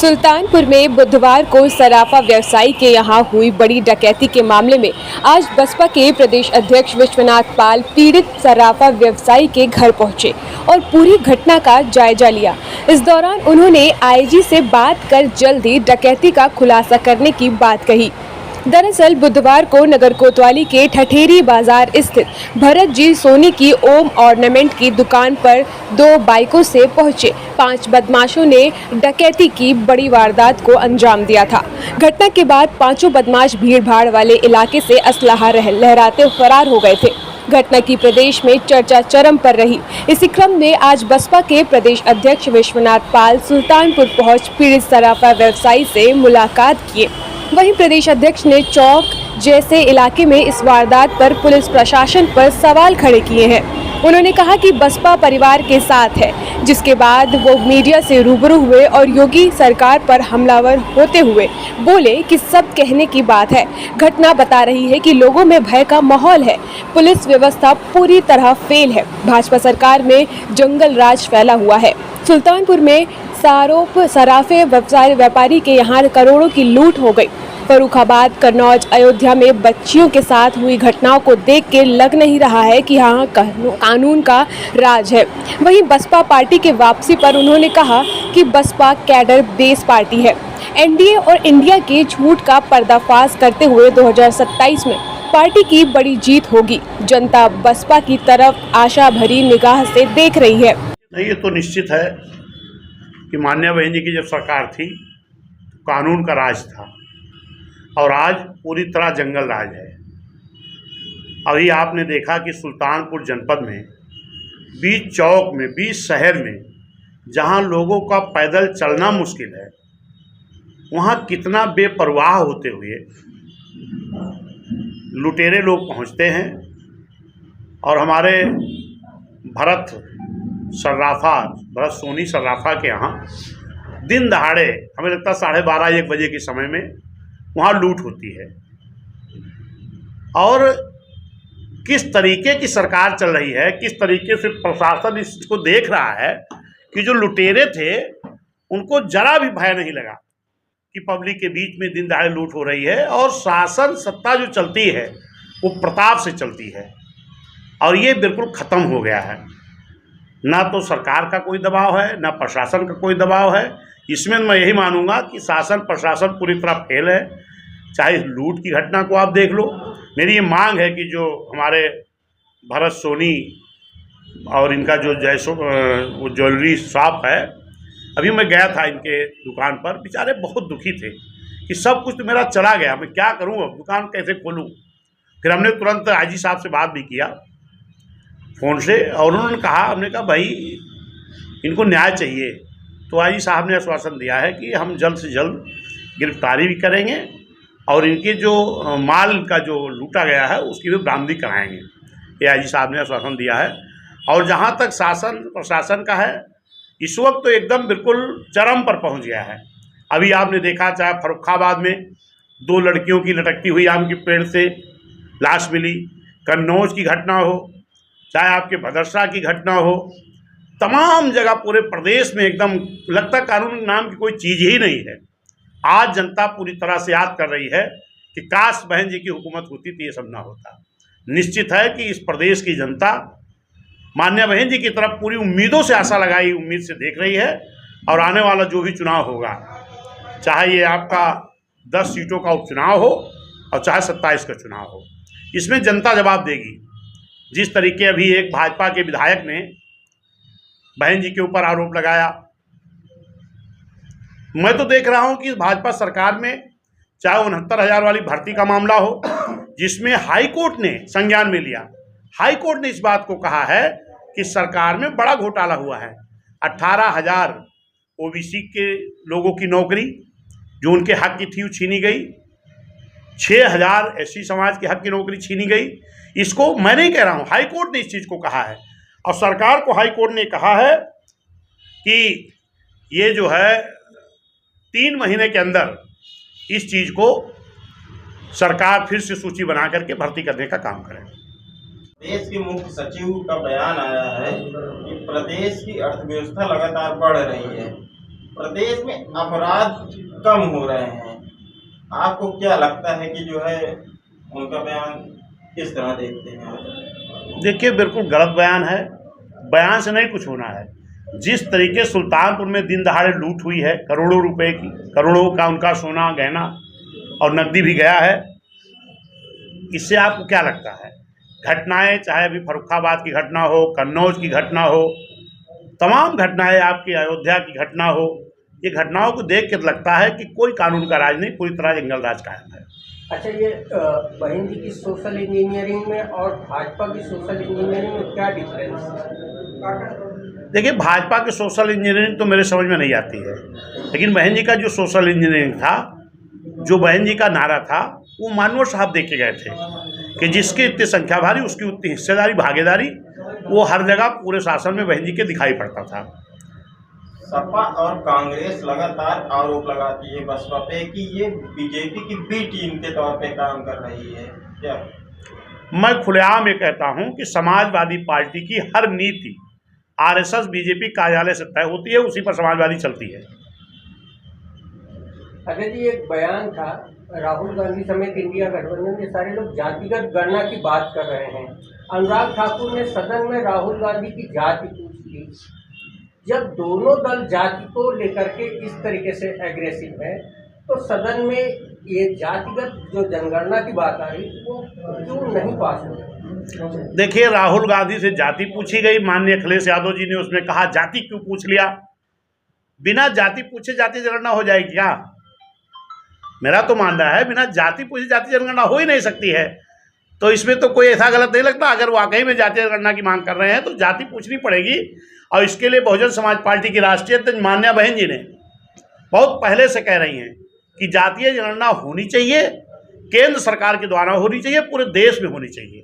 सुल्तानपुर में बुधवार को सराफा व्यवसायी के यहां हुई बड़ी डकैती के मामले में आज बसपा के प्रदेश अध्यक्ष विश्वनाथ पाल पीड़ित सराफा व्यवसायी के घर पहुंचे और पूरी घटना का जायजा लिया। इस दौरान उन्होंने आईजी से बात कर जल्दी डकैती का खुलासा करने की बात कही। दरअसल बुधवार को नगर कोतवाली के ठठेरी बाजार स्थित भरत जी सोनी की ओम ऑर्नामेंट की दुकान पर 2 बाइकों से पहुंचे 5 बदमाशों ने डकैती की बड़ी वारदात को अंजाम दिया था। घटना के बाद पांचों बदमाश भीड़-भाड़ वाले इलाके से असलाहा लहराते फरार हो गए थे। घटना की प्रदेश में चर्चा चरम पर रही। इसी क्रम में आज बसपा के प्रदेश अध्यक्ष विश्वनाथ पाल सुल्तानपुर पहुंच पीड़ित सराफा व्यवसायी से मुलाकात किए। वहीं प्रदेश अध्यक्ष ने चौक जैसे इलाके में इस वारदात पर पुलिस प्रशासन पर सवाल खड़े किए हैं। उन्होंने कहा कि बसपा परिवार के साथ है, जिसके बाद वो मीडिया से रूबरू हुए और योगी सरकार पर हमलावर होते हुए बोले कि सब कहने की बात है। घटना बता रही है कि लोगों में भय का माहौल है। पुलिस व्यवस्था पूरी तरह फेल है। भाजपा सरकार में जंगल राज फैला हुआ है। सुल्तानपुर में सराफे व्यापारी के यहाँ करोड़ों की लूट हो गई। फर्रुखाबाद, कन्नौज, अयोध्या में बच्चियों के साथ हुई घटनाओं को देख के लग नहीं रहा है कि यहाँ कानून का राज है। वहीं बसपा पार्टी के वापसी पर उन्होंने कहा कि बसपा कैडर बेस पार्टी है। एनडीए और इंडिया के झूठ का पर्दाफाश करते हुए 2027 में पार्टी की बड़ी जीत होगी। जनता बसपा की तरफ आशा भरी निगाह से देख रही है। नहीं, ये तो निश्चित है कि मान्या बहन जी की जब सरकार थी कानून का राज था और आज पूरी तरह जंगल राज है। अभी आपने देखा कि सुल्तानपुर जनपद में बीच चौक में, बीच शहर में, जहां लोगों का पैदल चलना मुश्किल है, वहां कितना बेपरवाह होते हुए लुटेरे लोग पहुंचते हैं और हमारे भरत सोनी सर्राफा के यहाँ दिन दहाड़े, हमें लगता है 12:30-1 बजे के समय में वहाँ लूट होती है। और किस तरीके की सरकार चल रही है, किस तरीके से प्रशासन इसको देख रहा है कि जो लुटेरे थे उनको जरा भी भय नहीं लगा कि पब्लिक के बीच में दिन दहाड़े लूट हो रही है। और शासन सत्ता जो चलती है वो प्रताप से चलती है और ये बिल्कुल ख़त्म हो गया है। ना तो सरकार का कोई दबाव है, ना प्रशासन का कोई दबाव है। इसमें मैं यही मानूंगा कि शासन प्रशासन पूरी तरह फेल है। चाहे लूट की घटना को आप देख लो। मेरी ये मांग है कि जो हमारे भरत सोनी और इनका जो वो ज्वेलरी शॉप है, अभी मैं गया था इनके दुकान पर, बेचारे बहुत दुखी थे कि सब कुछ तो मेरा चला गया, मैं क्या करूं, अब दुकान कैसे खोलूं। फिर हमने तुरंत आईजी साहब से बात भी किया फ़ोन से और उन्होंने कहा, हमने कहा भाई इनको न्याय चाहिए। तो आईजी साहब ने आश्वासन दिया है कि हम जल्द से जल्द गिरफ्तारी भी करेंगे और इनके जो माल का जो लूटा गया है उसकी भी बरामदी कराएंगे। ये आईजी साहब ने आश्वासन दिया है। और जहाँ तक शासन प्रशासन का है, इस वक्त तो एकदम बिल्कुल चरम पर पहुँच गया है। अभी आपने देखा, चाहे फर्रुखाबाद में 2 लड़कियों की लटकती हुई आम के पेड़ से लाश मिली, कन्नौज की घटना हो, चाहे आपके भदरसा की घटना हो, तमाम जगह पूरे प्रदेश में एकदम लगता कानून नाम की कोई चीज़ ही नहीं है। आज जनता पूरी तरह से याद कर रही है कि काश बहन जी की हुकूमत होती तो ये सब ना होता। निश्चित है कि इस प्रदेश की जनता मान्या बहन जी की तरफ पूरी उम्मीदों से आशा लगाई उम्मीद से देख रही है। और आने वाला जो भी चुनाव होगा, चाहे ये आपका 10 सीटों का उपचुनाव हो और चाहे 27 का चुनाव हो, इसमें जनता जवाब देगी। जिस तरीके अभी एक भाजपा के विधायक ने बहन जी के ऊपर आरोप लगाया, मैं तो देख रहा हूं कि भाजपा सरकार में चाहे 69,000 वाली भर्ती का मामला हो, जिसमें हाई कोर्ट ने संज्ञान में लिया। हाई कोर्ट ने इस बात को कहा है कि सरकार में बड़ा घोटाला हुआ है। 18,000 ओबीसी के लोगों की नौकरी जो उनके हक की थी वो छीनी गई। 6,000 एससी समाज के हक की नौकरी छीनी गई। इसको मैं नहीं कह रहा हूँ, हाई कोर्ट ने इस चीज़ को कहा है। और सरकार को हाई कोर्ट ने कहा है कि ये जो है 3 महीने के अंदर इस चीज़ को सरकार फिर से सूची बना करके भर्ती करने का काम करे। देश के मुख्य सचिव का बयान आया है कि प्रदेश की अर्थव्यवस्था लगातार बढ़ रही है प्रदेश में अपराध कम हो रहे हैं, आपको क्या लगता है कि जो है उनका बयान किस तरह देखते हैं? देखिए, बिल्कुल गलत बयान है। बयान से नहीं कुछ होना है। जिस तरीके सुल्तानपुर में दिन दहाड़े लूट हुई है, करोड़ों रुपए की, करोड़ों का उनका सोना गहना और नकदी भी गया है, इससे आपको क्या लगता है? घटनाएं, चाहे अभी फर्रुखाबाद की घटना हो, कन्नौज की घटना हो, तमाम घटनाएं, आपकी अयोध्या की घटना हो, ये घटनाओं को देख के लगता है कि कोई कानून का राज नहीं, पूरी तरह जंगल राज कायम है। अच्छा, ये बहन जी की सोशल इंजीनियरिंग में और भाजपा की सोशल इंजीनियरिंग में क्या डिफरेंस है? देखिए, भाजपा की सोशल इंजीनियरिंग तो मेरे समझ में नहीं आती है, लेकिन बहन जी का जो सोशल इंजीनियरिंग था, जो बहन जी का नारा था, वो मानवर साहब देखे गए थे कि जिसकी इतनी संख्या भारी उसकी उतनी हिस्सेदारी, भागीदारी, वो हर जगह पूरे शासन में बहन जी के दिखाई पड़ता था। सपा और कांग्रेस लगातार आरोप लगाती है बसपा पे कि ये बीजेपी की बी टीम के तौर पे काम कर रही है। क्या मैं खुलेआम ये कहता हूँ कि समाजवादी पार्टी की हर नीति आरएसएस बीजेपी कार्यालय से तय होती है, उसी पर समाजवादी चलती है। अगर जी एक बयान था, राहुल गांधी समेत इंडिया गठबंधन के सारे लोग जातिगत गणना की बात कर रहे हैं। अनुराग ठाकुर ने सदन में राहुल गांधी की जाति पूछ ली। जब दोनों दल जाति को लेकर के इस तरीके से एग्रेसिव है, तो सदन में ये जातिगत जो जनगणना की बात आ रही वो क्यों नहीं पास हो रही? देखिए, राहुल गांधी से जाति पूछी गई, माननीय अखिलेश यादव जी ने उसमें कहा जाति क्यों पूछ लिया? बिना जाति पूछे जाति जनगणना हो जाएगी क्या? मेरा तो मानना है बिना जाति पूछे जाति जनगणना हो ही नहीं सकती है। तो इसमें तो कोई ऐसा गलत नहीं लगता। अगर वाकई में जाति जनगणना की मांग कर रहे हैं तो जाति पूछनी पड़ेगी, और इसके लिए बहुजन समाज पार्टी की राष्ट्रीय अध्यक्ष मान्या बहन जी ने बहुत पहले से कह रही हैं कि जातीय जनगणना होनी चाहिए, केंद्र सरकार के द्वारा होनी चाहिए, पूरे देश में होनी चाहिए,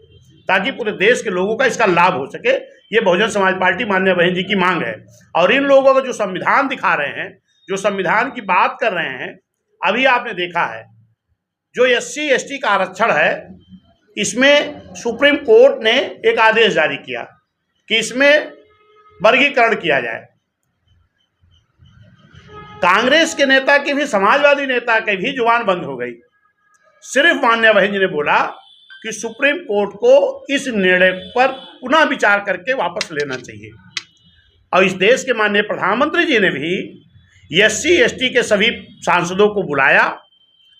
ताकि पूरे देश के लोगों का इसका लाभ हो सके। ये बहुजन समाज पार्टी मान्या बहन जी की मांग है। और इन लोगों का जो संविधान दिखा रहे हैं, जो संविधान की बात कर रहे हैं, अभी आपने देखा है जो SC/ST का आरक्षण है, इसमें सुप्रीम कोर्ट ने एक आदेश जारी किया कि इसमें वर्गीकरण किया जाए। कांग्रेस के नेता की भी, समाजवादी नेता की भी जुबान बंद हो गई। सिर्फ मान्या बहन जी ने बोला कि सुप्रीम कोर्ट को इस निर्णय पर पुनः विचार करके वापस लेना चाहिए। और इस देश के माननीय प्रधानमंत्री जी ने भी SC/ST के सभी सांसदों को बुलाया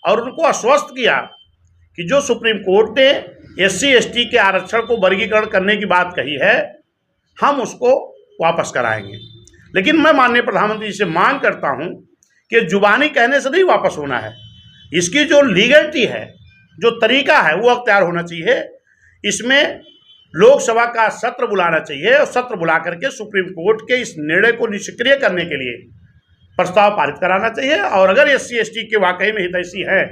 और उनको आश्वस्त किया कि जो सुप्रीम कोर्ट ने SC/ST के आरक्षण को वर्गीकरण करने की बात कही है, हम उसको वापस कराएंगे। लेकिन मैं माननीय प्रधानमंत्री जी से मांग करता हूं कि जुबानी कहने से नहीं वापस होना है, इसकी जो लीगलिटी है, जो तरीका है, वो अख्तियार होना चाहिए। इसमें लोकसभा का सत्र बुलाना चाहिए और सत्र बुला करके सुप्रीम कोर्ट के इस निर्णय को निष्क्रिय करने के लिए प्रस्ताव पारित कराना चाहिए। और अगर SC/ST के वाकई में हितैषी हैं,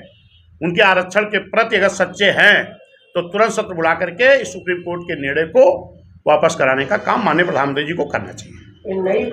उनके आरक्षण के प्रति अगर सच्चे हैं, तो तुरंत सत्र बुला करके इस सुप्रीम कोर्ट के निर्णय को वापस कराने का काम माननीय प्रधानमंत्री जी को करना चाहिए।